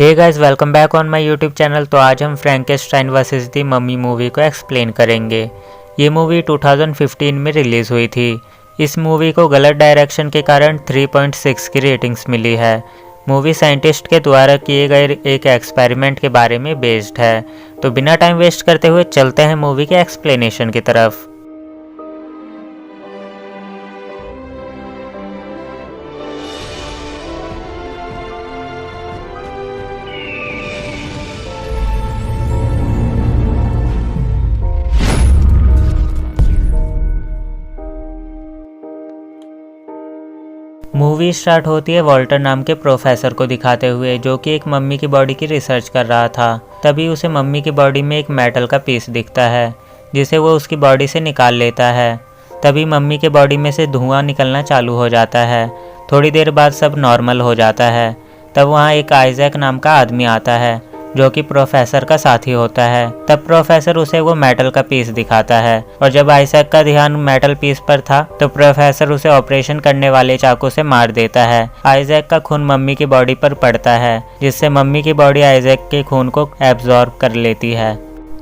Hey guys, welcome back on my YouTube channel. तो आज हम Frankenstein versus the mummy movie को explain करेंगे। ये मूवी 2015 में रिलीज़ हुई थी। इस मूवी को गलत डायरेक्शन के कारण 3.6 की रेटिंग्स मिली है। मूवी साइंटिस्ट के द्वारा किए गए एक एक्सपेरिमेंट के बारे में बेस्ड है। तो बिना टाइम वेस्ट करते हुए चलते हैं मूवी के एक्सप्लेनेशन की तरफ। मूवी स्टार्ट होती है वॉल्टर नाम के प्रोफेसर को दिखाते हुए, जो कि एक मम्मी की बॉडी की रिसर्च कर रहा था। तभी उसे मम्मी की बॉडी में एक मेटल का पीस दिखता है, जिसे वो उसकी बॉडी से निकाल लेता है। तभी मम्मी के बॉडी में से धुआं निकलना चालू हो जाता है। थोड़ी देर बाद सब नॉर्मल हो जाता है। तब वहाँ एक आइजैक नाम का आदमी आता है, जो कि प्रोफेसर का साथी होता है। तब प्रोफेसर उसे वो मेटल का पीस दिखाता है, और जब आइजैक का ध्यान मेटल पीस पर था तो प्रोफेसर उसे ऑपरेशन करने वाले चाकू से मार देता है। आइजैक का खून मम्मी की बॉडी पर पड़ता है, जिससे मम्मी की बॉडी आइजैक के खून को एब्जॉर्ब कर लेती है।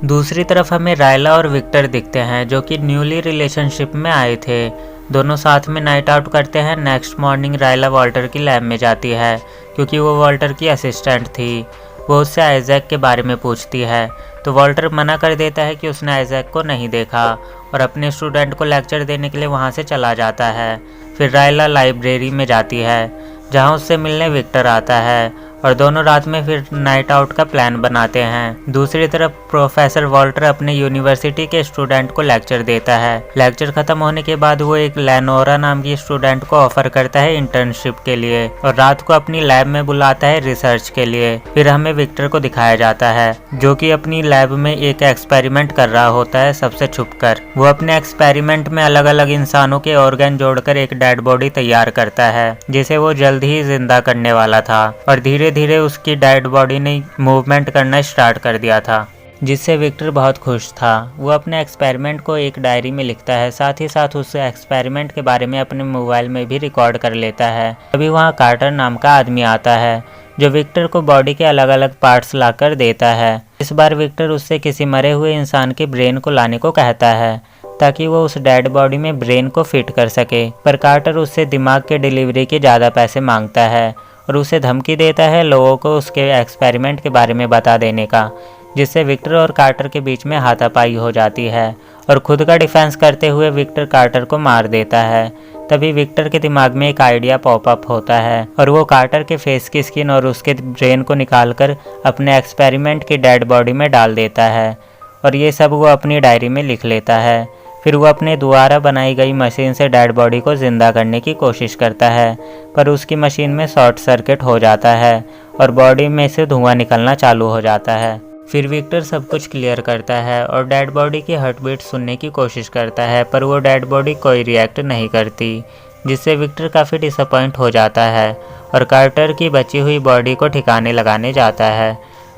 दूसरी तरफ हमें रायला और विक्टर दिखते हैं, जो कि न्यूली रिलेशनशिप में आए थे। दोनों साथ में नाइट आउट करते हैं। नेक्स्ट मॉर्निंग रायला वॉल्टर की लैब में जाती है, क्योंकि वो वॉल्टर की असिस्टेंट थी। वो उससे आइजैक के बारे में पूछती है, तो वॉल्टर मना कर देता है कि उसने आइजैक को नहीं देखा, और अपने स्टूडेंट को लेक्चर देने के लिए वहाँ से चला जाता है। फिर रायला लाइब्रेरी में जाती है, जहाँ उससे मिलने विक्टर आता है, और दोनों रात में फिर नाइट आउट का प्लान बनाते हैं। दूसरी तरफ प्रोफेसर वॉल्टर अपने यूनिवर्सिटी के स्टूडेंट को लेक्चर देता है। लेक्चर खत्म होने के बाद वो एक लेनोरा नाम की स्टूडेंट को ऑफर करता है इंटर्नशिप के लिए, और रात को अपनी लैब में बुलाता है रिसर्च के लिए। फिर हमें विक्टर को दिखाया जाता है, जो कि अपनी लैब में एक एक्सपेरिमेंट कर रहा होता है सबसे छुपकर। वो अपने एक्सपेरिमेंट में अलग अलग इंसानों के ऑर्गन जोड़कर एक डेड बॉडी तैयार करता है, जिसे वो जल्द ही जिंदा करने वाला था, और धीरे धीरे उसकी डेड बॉडी ने मूवमेंट करना स्टार्ट कर दिया था, जिससे विक्टर बहुत खुश था। वो अपने एक्सपेरिमेंट को एक डायरी में लिखता है, साथ ही साथ उस एक्सपेरिमेंट के बारे में अपने मोबाइल में भी रिकॉर्ड कर लेता है। अभी वहाँ कार्टर नाम का आदमी आता है, जो विक्टर को बॉडी के अलग अलग पार्ट्स लाकर देता है। इस बार विक्टर उससे किसी मरे हुए इंसान के ब्रेन को लाने को कहता है, ताकि वो उस डेड बॉडी में ब्रेन को फिट कर सके। पर कार्टर उससे दिमाग के डिलीवरी के ज़्यादा पैसे मांगता है, और उसे धमकी देता है लोगों को उसके एक्सपेरिमेंट के बारे में बता देने का, जिससे विक्टर और कार्टर के बीच में हाथापाई हो जाती है, और खुद का डिफेंस करते हुए विक्टर कार्टर को मार देता है। तभी विक्टर के दिमाग में एक आइडिया पॉपअप होता है, और वो कार्टर के फेस की स्किन और उसके ब्रेन को निकालकर अपने एक्सपेरिमेंट की डेड बॉडी में डाल देता है, और ये सब वो अपनी डायरी में लिख लेता है। फिर वो अपने द्वारा बनाई गई मशीन से डेड बॉडी को जिंदा करने की कोशिश करता है, पर उसकी मशीन में शॉर्ट सर्किट हो जाता है, और बॉडी में से धुआं निकलना चालू हो जाता है। फिर विक्टर सब कुछ क्लियर करता है और डेड बॉडी की हार्ट बीट सुनने की कोशिश करता है, पर वो डेड बॉडी कोई रिएक्ट नहीं करती, जिससे विक्टर काफ़ी डिसअपॉइंट हो जाता है, और कार्टर की बची हुई बॉडी को ठिकाने लगाने जाता है।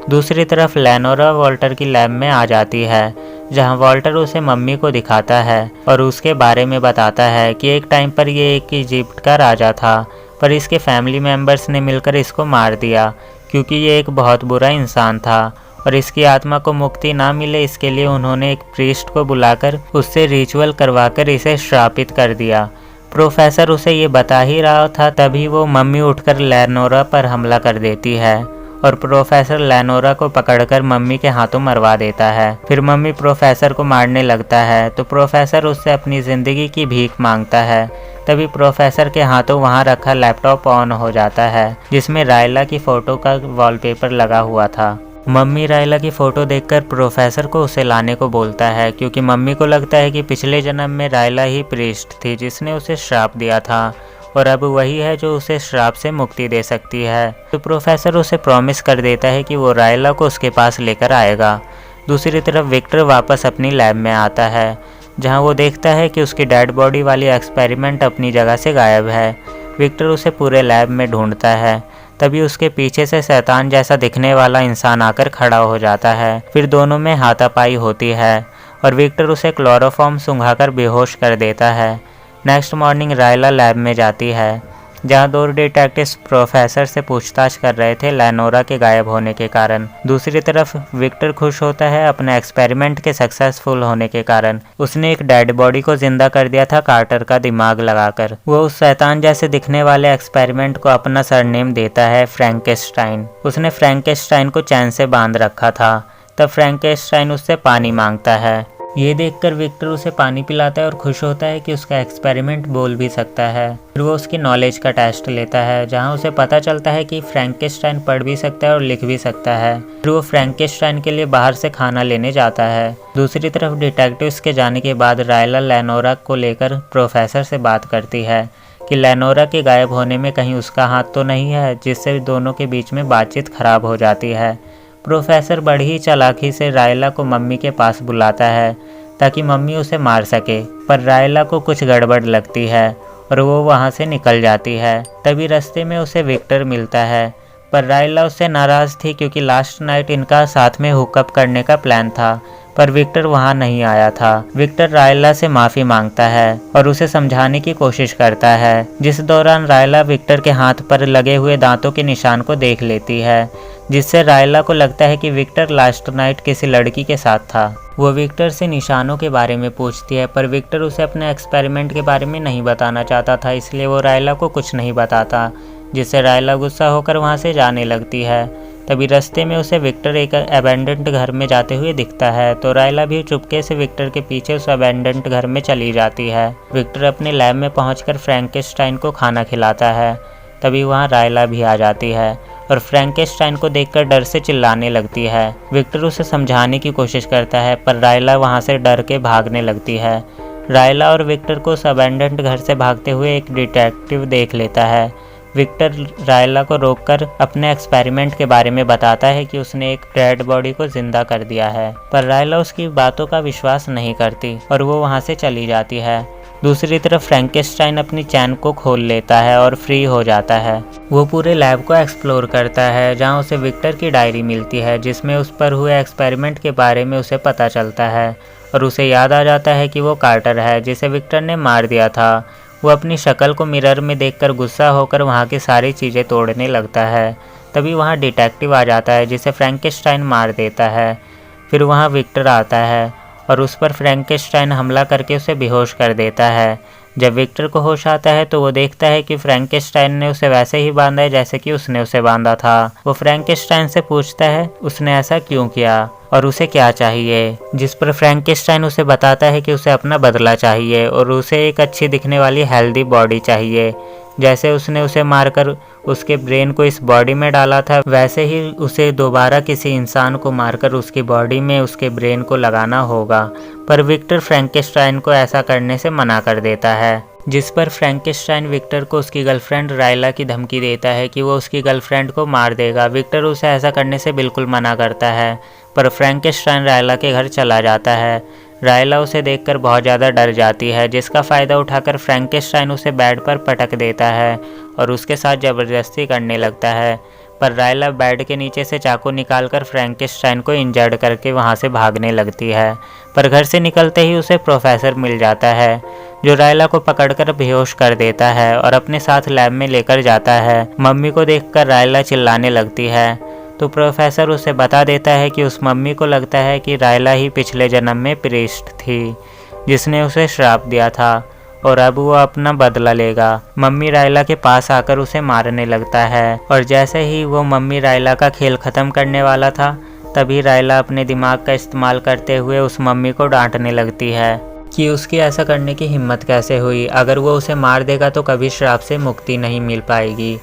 दूसरी तरफ लेनोरा वॉल्टर की लैब में आ जाती है, जहां वॉल्टर उसे मम्मी को दिखाता है और उसके बारे में बताता है कि एक टाइम पर ये एक इजिप्ट का राजा था, पर इसके फैमिली मेंबर्स ने मिलकर इसको मार दिया, क्योंकि ये एक बहुत बुरा इंसान था, और इसकी आत्मा को मुक्ति ना मिले इसके लिए उन्होंने एक प्रीस्ट को बुलाकर उससे रिचुअल करवाकर इसे श्रापित कर दिया। प्रोफेसर उसे ये बता ही रहा था, तभी वो मम्मी उठकर लेनोरा पर हमला कर देती है, और प्रोफेसर लेनोरा को पकड़कर मम्मी के हाथों मरवा देता है। फिर मम्मी प्रोफेसर को मारने लगता है, तो प्रोफेसर उससे अपनी ज़िंदगी की भीख मांगता है। तभी प्रोफेसर के हाथों वहाँ रखा लैपटॉप ऑन हो जाता है, जिसमें रायला की फ़ोटो का वॉलपेपर लगा हुआ था। मम्मी रायला की फ़ोटो देखकर प्रोफेसर को उसे लाने को बोलता है, क्योंकि मम्मी को लगता है कि पिछले जन्म में रायला ही प्रीस्ट थी जिसने उसे श्राप दिया था, और अब वही है जो उसे श्राप से मुक्ति दे सकती है। तो प्रोफेसर उसे प्रॉमिस कर देता है कि वो रायला को उसके पास लेकर आएगा। दूसरी तरफ विक्टर वापस अपनी लैब में आता है, जहां वो देखता है कि उसकी डेड बॉडी वाली एक्सपेरिमेंट अपनी जगह से गायब है। विक्टर उसे पूरे लैब में ढूंढता है, तभी उसके पीछे से शैतान जैसा दिखने वाला इंसान आकर खड़ा हो जाता है। फिर दोनों में हाथापाई होती है, और विक्टर उसे क्लोरोफॉर्म सूंघाकर बेहोश कर देता है। नेक्स्ट मॉर्निंग रायला लैब में जाती है, जहां 2 डिटेक्टिव्स प्रोफेसर से पूछताछ कर रहे थे लेनोरा के गायब होने के कारण। दूसरी तरफ विक्टर खुश होता है अपने एक्सपेरिमेंट के सक्सेसफुल होने के कारण। उसने एक डेड बॉडी को जिंदा कर दिया था कार्टर का दिमाग लगाकर। वो उस शैतान जैसे दिखने वाले एक्सपेरिमेंट को अपना सरनेम देता है फ्रैंकेनस्टाइन। उसने फ्रैंकेनस्टाइन को चैन से बांध रखा था। तब फ्रैंकेनस्टाइन उससे पानी मांगता है। ये देखकर विक्टर उसे पानी पिलाता है और खुश होता है कि उसका एक्सपेरिमेंट बोल भी सकता है। फिर वो उसकी नॉलेज का टेस्ट लेता है, जहां उसे पता चलता है कि फ्रैंकेनस्टाइन पढ़ भी सकता है और लिख भी सकता है। फिर वो फ्रैंकेनस्टाइन के लिए बाहर से खाना लेने जाता है। दूसरी तरफ डिटेक्टिव्स के जाने के बाद रायला लेनोरा को लेकर प्रोफेसर से बात करती है कि लेनोरा के गायब होने में कहीं उसका हाथ तो नहीं है, जिससे दोनों के बीच में बातचीत खराब हो जाती है। प्रोफेसर बड़ी ही चालाकी से रायला को मम्मी के पास बुलाता है ताकि मम्मी उसे मार सके, पर रायला को कुछ गड़बड़ लगती है और वो वहाँ से निकल जाती है। तभी रास्ते में उसे विक्टर मिलता है, पर रायला उससे नाराज़ थी क्योंकि लास्ट नाइट इनका साथ में हुकअप करने का प्लान था, पर विक्टर वहाँ नहीं आया था। विक्टर रायला से माफ़ी मांगता है और उसे समझाने की कोशिश करता है, जिस दौरान रायला विक्टर के हाथ पर लगे हुए दांतों के निशान को देख लेती है, जिससे रायला को लगता है कि विक्टर लास्ट नाइट किसी लड़की के साथ था। वो विक्टर से निशानों के बारे में पूछती है, पर विक्टर उसे अपने एक्सपेरिमेंट के बारे में नहीं बताना चाहता था, इसलिए वो रायला को कुछ नहीं बताता, जिससे रायला गुस्सा होकर वहाँ से जाने लगती है। तभी रास्ते में उसे विक्टर एक अबैंडन्ड घर में जाते हुए दिखता है, तो रायला भी चुपके से विक्टर के पीछे उस अबैंडन्ड घर में चली जाती है। विक्टर अपने लैब में पहुंचकर फ्रैंकेनस्टाइन को खाना खिलाता है। तभी वहाँ रायला भी आ जाती है और फ्रैंकेनस्टाइन को देखकर डर से चिल्लाने लगती है। विक्टर उसे समझाने की कोशिश करता है, पर रायला वहाँ से डर के भागने लगती है। रायला और विक्टर को उस अबैंडन्ड घर से भागते हुए एक डिटेक्टिव देख लेता है। विक्टर रायला को रोककर अपने एक्सपेरिमेंट के बारे में बताता है कि उसने एक डेड बॉडी को जिंदा कर दिया है, पर रायला उसकी बातों का विश्वास नहीं करती और वो वहाँ से चली जाती है। दूसरी तरफ फ्रैंकेनस्टाइन अपनी चैन को खोल लेता है और फ्री हो जाता है। वो पूरे लैब को एक्सप्लोर करता है, जहाँ उसे विक्टर की डायरी मिलती है, जिसमें उस पर हुए एक्सपेरिमेंट के बारे में उसे पता चलता है और उसे याद आ जाता है कि वो कार्टर है जिसे विक्टर ने मार दिया था। वो अपनी शक्ल को मिरर में देखकर गुस्सा होकर वहाँ की सारी चीज़ें तोड़ने लगता है। तभी वहाँ डिटेक्टिव आ जाता है, जिसे फ्रैंकेनस्टाइन मार देता है। फिर वहाँ विक्टर आता है और उस पर फ्रैंकेनस्टाइन हमला करके उसे बेहोश कर देता है। जब विक्टर को होश आता है तो वो देखता है कि फ्रैंकेनस्टाइन ने उसे वैसे ही बांधा है जैसे कि उसने उसे बांधा था। वो फ्रैंकेनस्टाइन से पूछता है उसने ऐसा क्यों किया और उसे क्या चाहिए, जिस पर फ्रैंकेनस्टाइन उसे बताता है कि उसे अपना बदला चाहिए और उसे एक अच्छी दिखने वाली हेल्दी बॉडी चाहिए। जैसे उसने उसे मारकर उसके ब्रेन को इस बॉडी में डाला था, वैसे ही उसे दोबारा किसी इंसान को मारकर उसकी बॉडी में उसके ब्रेन को लगाना होगा। पर विक्टर फ्रैंकेनस्टाइन को ऐसा करने से मना कर देता है, जिस पर फ्रैंकेनस्टाइन विक्टर को उसकी गर्लफ्रेंड रायला की धमकी देता है कि वो उसकी गर्लफ्रेंड को मार देगा। विक्टर उसे ऐसा करने से बिल्कुल मना करता है, पर फ्रैंकेनस्टाइन रायला के घर चला जाता है। रायला उसे देखकर बहुत ज़्यादा डर जाती है, जिसका फ़ायदा उठाकर फ्रैंकेनस्टाइन उसे बेड पर पटक देता है और उसके साथ ज़बरदस्ती करने लगता है। पर रायला बेड के नीचे से चाकू निकालकर फ्रैंकेनस्टाइन को इंजर्ड करके वहाँ से भागने लगती है। पर घर से निकलते ही उसे प्रोफेसर मिल जाता है, जो रायला को पकड़कर बेहोश कर देता है और अपने साथ लैब में लेकर जाता है। मम्मी को देखकर रायला चिल्लाने लगती है, तो प्रोफेसर उसे बता देता है कि उस मम्मी को लगता है कि रायला ही पिछले जन्म में प्रीस्ट थी, जिसने उसे श्राप दिया था और अब वो अपना बदला लेगा। मम्मी रायला के पास आकर उसे मारने लगता है और जैसे ही वो मम्मी रायला का खेल ख़त्म करने वाला था, तभी रायला अपने दिमाग का इस्तेमाल करते हुए उस मम्मी को डांटने लगती है कि उसकी ऐसा करने की हिम्मत कैसे हुई, अगर वो उसे मार देगा तो कभी श्राप से मुक्ति नहीं मिल पाएगी।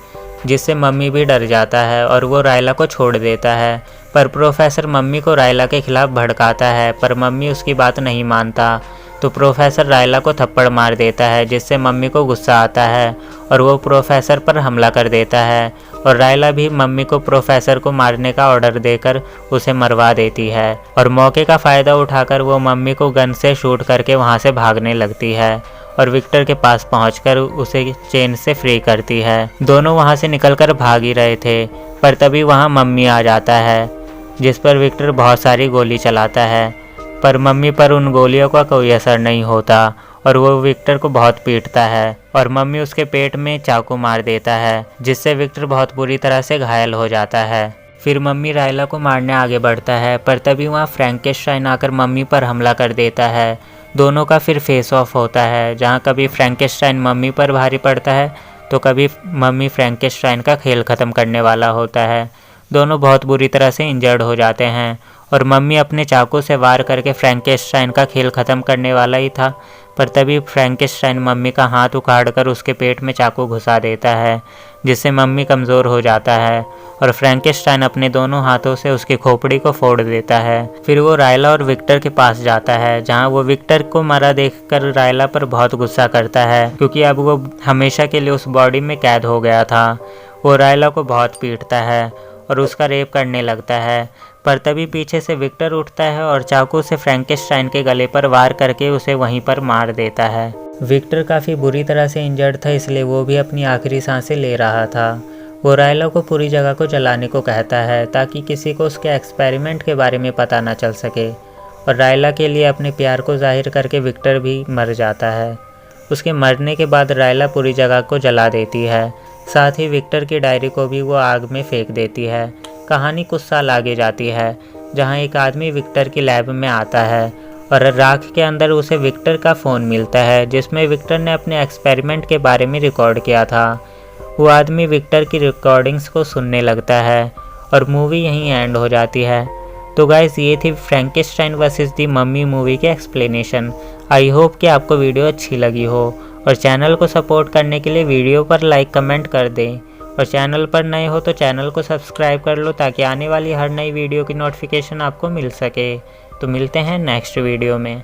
जिससे मम्मी भी डर जाता है और वो रायला को छोड़ देता है। पर प्रोफेसर मम्मी को रायला के खिलाफ भड़काता है, पर मम्मी उसकी बात नहीं मानता, तो प्रोफेसर रायला को थप्पड़ मार देता है, जिससे मम्मी को गुस्सा आता है और वो प्रोफेसर पर हमला कर देता है और रायला भी मम्मी को प्रोफेसर को मारने का ऑर्डर देकर उसे मरवा देती है और मौके का फ़ायदा उठाकर वो मम्मी को गन से शूट करके वहाँ से भागने लगती है और विक्टर के पास पहुंचकर उसे चेन से फ्री करती है। दोनों वहां से निकलकर भाग ही रहे थे, पर तभी वहां मम्मी आ जाता है, जिस पर विक्टर बहुत सारी गोली चलाता है, पर मम्मी पर उन गोलियों का कोई असर नहीं होता और वो विक्टर को बहुत पीटता है और मम्मी उसके पेट में चाकू मार देता है, जिससे विक्टर बहुत बुरी तरह से घायल हो जाता है। फिर मम्मी रायला को मारने आगे बढ़ता है, पर तभी वहाँ फ्रैंकेनस्टाइन आकर मम्मी पर हमला कर देता है। दोनों का फिर फेस ऑफ होता है, जहाँ कभी फ्रैंकेनस्टाइन मम्मी पर भारी पड़ता है तो कभी मम्मी फ्रैंकेनस्टाइन का खेल ख़त्म करने वाला होता है। दोनों बहुत बुरी तरह से इंजर्ड हो जाते हैं और मम्मी अपने चाकू से वार करके फ्रैंकेनस्टाइन का खेल ख़त्म करने वाला ही था, पर तभी फ्रैंकेनस्टाइन मम्मी का हाथ उखाड़कर उसके पेट में चाकू घुसा देता है, जिससे मम्मी कमज़ोर हो जाता है और फ्रैंकेनस्टाइन अपने दोनों हाथों से उसकी खोपड़ी को फोड़ देता है। फिर वो रायला और विक्टर के पास जाता है, जहाँ वो विक्टर को मरा देखकर रायला पर बहुत गुस्सा करता है, क्योंकि अब वो हमेशा के लिए उस बॉडी में कैद हो गया था। वो रायला को बहुत पीटता है और उसका रेप करने लगता है, पर तभी पीछे से विक्टर उठता है और चाकू से फ्रैंकेनस्टाइन के गले पर वार करके उसे वहीं पर मार देता है। विक्टर काफ़ी बुरी तरह से इंजर्ड था, इसलिए वो भी अपनी आखिरी सांसें ले रहा था। वो रायला को पूरी जगह को जलाने को कहता है ताकि किसी को उसके एक्सपेरिमेंट के बारे में पता ना चल सके, और रायला के लिए अपने प्यार को जाहिर करके विक्टर भी मर जाता है। उसके मरने के बाद रायला पूरी जगह को जला देती है, साथ ही विक्टर की डायरी को भी वो आग में फेंक देती है। कहानी कुछ साल आगे जाती है, जहाँ एक आदमी विक्टर की लैब में आता है और राख के अंदर उसे विक्टर का फ़ोन मिलता है, जिसमें विक्टर ने अपने एक्सपेरिमेंट के बारे में रिकॉर्ड किया था। वो आदमी विक्टर की रिकॉर्डिंग्स को सुनने लगता है और मूवी यहीं एंड हो जाती है। तो गाइस, ये थी फ्रैंकेनस्टाइन वर्सेस दी मम्मी मूवी की एक्सप्लेनेशन। आई होप कि आपको वीडियो अच्छी लगी हो, और चैनल को सपोर्ट करने के लिए वीडियो पर लाइक कमेंट कर दें, और चैनल पर नए हो तो चैनल को सब्सक्राइब कर लो ताकि आने वाली हर नई वीडियो की नोटिफिकेशन आपको मिल सके। तो मिलते हैं नेक्स्ट वीडियो में।